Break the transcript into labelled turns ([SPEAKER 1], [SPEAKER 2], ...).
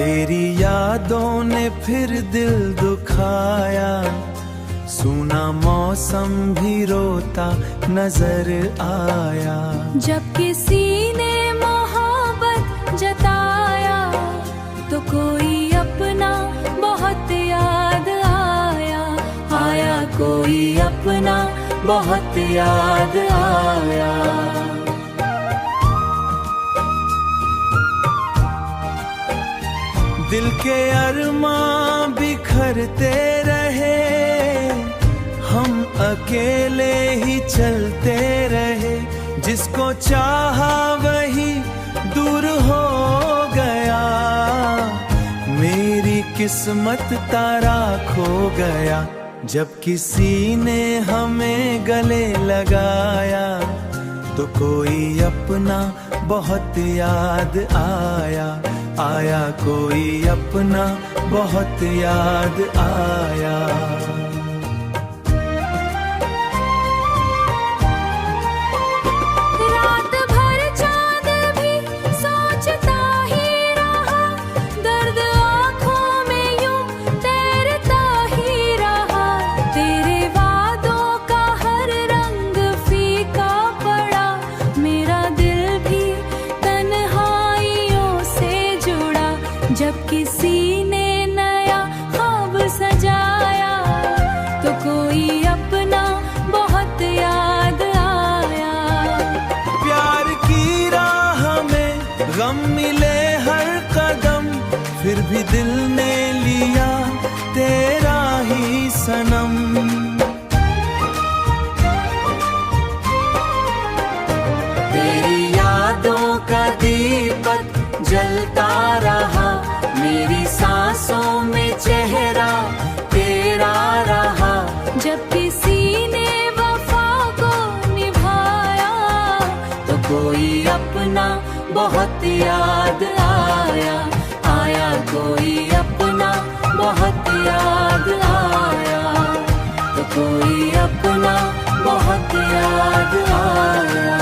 [SPEAKER 1] तेरी यादों ने फिर दिल दुखाया, सूना मौसम भी रोता नजर आया।
[SPEAKER 2] जब किसी ने मोहब्बत जताया तो कोई अपना बहुत याद आया, आया कोई अपना बहुत याद आया।
[SPEAKER 1] दिल के अरमां बिखरते रहे, हम अकेले ही चलते रहे। जिसको चाहा वही दूर हो गया, मेरी किस्मत तारा खो गया। जब किसी ने हमें गले लगाया तो कोई अपना बहुत याद आया, आया कोई अपना बहुत याद आया।
[SPEAKER 2] रात भर चांद भी सोचता ही रहा, दर्द आँखों में यूं तैरता ही रहा। तेरे वादों का हर रंग फीका पड़ा, मेरा दिल भी तन्हाइयों से जुड़ा। जब किसी ने नया ख्वाब सजाया तो कोई अपना बहुत याद आया।
[SPEAKER 1] प्यार की राह में गम मिले हर कदम, फिर भी दिल ने लिया तेरा ही सनम। तेरी यादों का दीपक जलता रहा, मेरी सांसों में चेहरा तेरा रहा।
[SPEAKER 2] जब किसी ने वफा को निभाया
[SPEAKER 1] तो कोई अपना
[SPEAKER 2] बहुत याद आया, आया कोई अपना बहुत याद आया, तो कोई अपना बहुत याद आया।